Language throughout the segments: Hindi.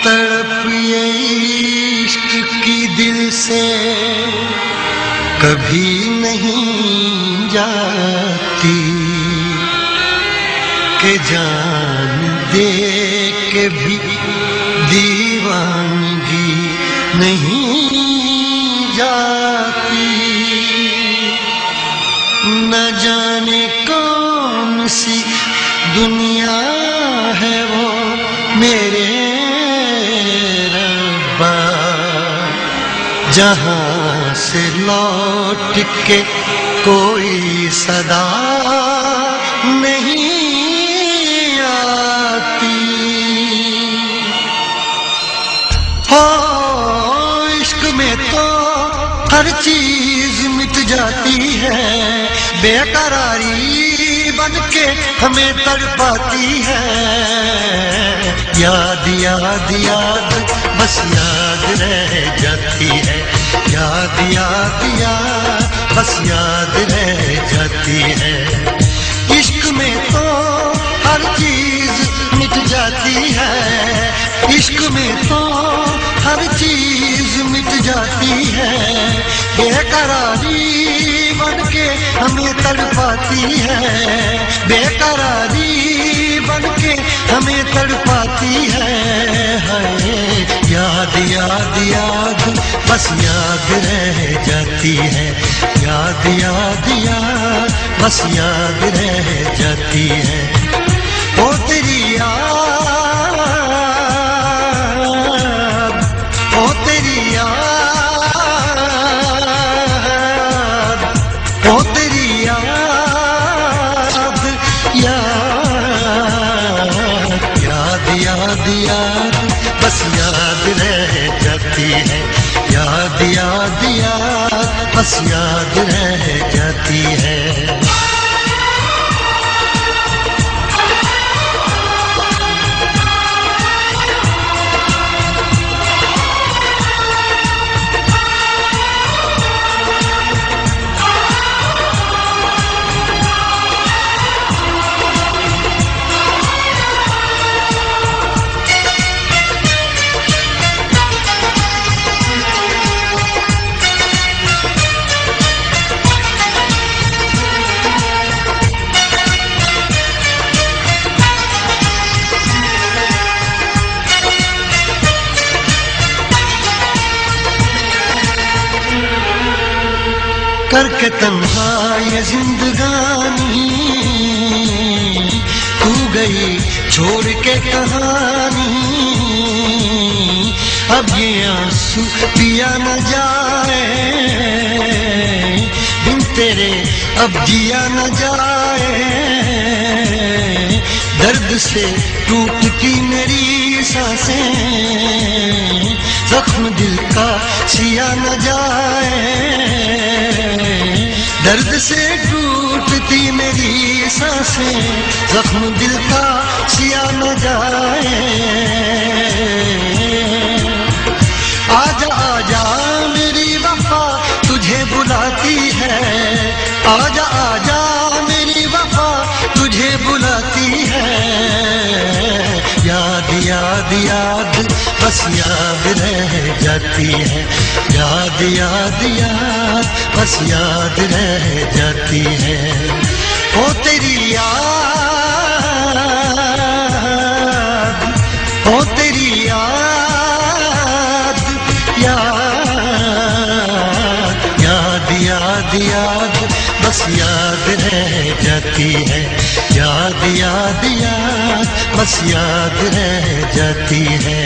तड़प ये इश्क की दिल से कभी नहीं जाती कि जान दे के भी दीवानगी नहीं जाती। न जाने कौन सी दुनिया है वो मेरे रब्बा, जहां से लौट के कोई सदा नहीं आती। हो इश्क में तो हर चीज मिट जाती है, बेकरारी बन के हमें तड़पाती है। याद याद याद बस याद रह जाती है, याद याद याद बस याद रह जाती है। इश्क में तो हर चीज मिट जाती है, इश्क में तो हर चीज मिट जाती है, बेकरारी बन के हमें तड़पाती है, बेकरारी बन के हमें तड़पाती है। याद याद याद बस याद रह जाती है, याद याद याद बस याद रह जाती है। ओ तेरी याद, ओ तेरी याद, ओ तेरी याद, याद याद याद बस याद रह जाती है, याद याद याद बस याद रह जाती है। करके तन्हा ये जिंदगानी तू गई छोड़ के कहानी, अब ये आंसू पिया न जाए बिन तेरे, अब जिया न जाए। दर्द से टूटती मेरी सांसें, जख्म दिल का सिया न जाए। दर्द से टूटती मेरी सांसें, जख्म दिल का सिया न जाए। आजा आजा मेरी वफा तुझे बुलाती है, आजा आजा मेरी वफा तुझे बुलाती है। याद याद याद बस याद रह जाती है, याद याद याद बस याद रह जाती है। ओ तेरी याद, ओ तेरी याद, याद याद याद बस याद रह जाती है, याद याद याद बस याद रह जाती है।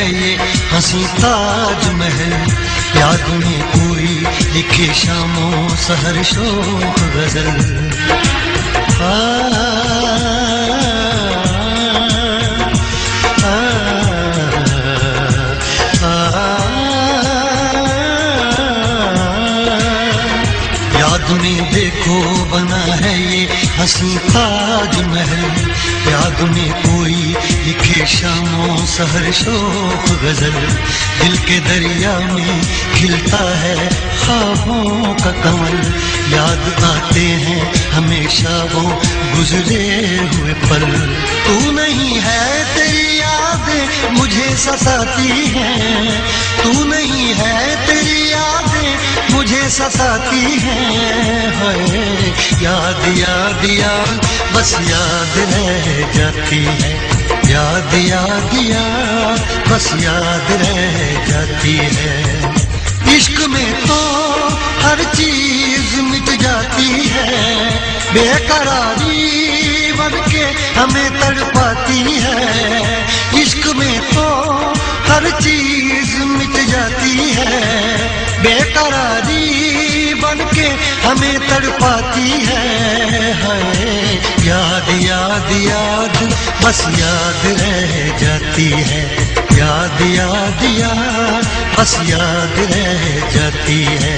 है ये हंसी ताज महल, याद में कोई लिखे शामों सहर शोख गजल। याद में देखो बना है ये हंसी ताज महल, याद में कोई लिखे शामों सहर शोख गजल। दिल के दरिया में खिलता है ख्वाबों का कमल, याद आते हैं हमेशा वो गुजरे हुए पल। तू नहीं है तेरी यादें मुझे सताती हैं, तू नहीं है तेरी यादें मुझे सताती हैं। याद याद याद बस याद रह जाती है, याद याद याद बस याद रह जाती है। इश्क में तो हर चीज मिट जाती है, बेकरारी बन के हमें तड़पाती है। इश्क में तो हर चीज मिट जाती है, बेकरारी बन के हमें तड़पाती है। याद याद याद बस याद रह जाती है, याद याद याद बस याद रह जाती है।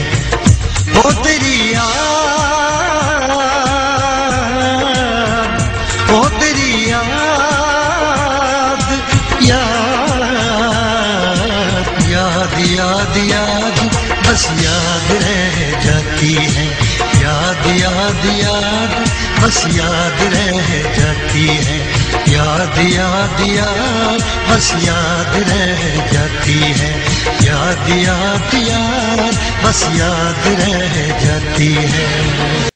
वो तेरी याद, वो तेरी याद, याद याद याद याद बस याद रह जाती है, याद याद याद बस याद रह जाती है। याद याद याद बस याद रह जाती है, याद याद याद बस याद रह जाती है।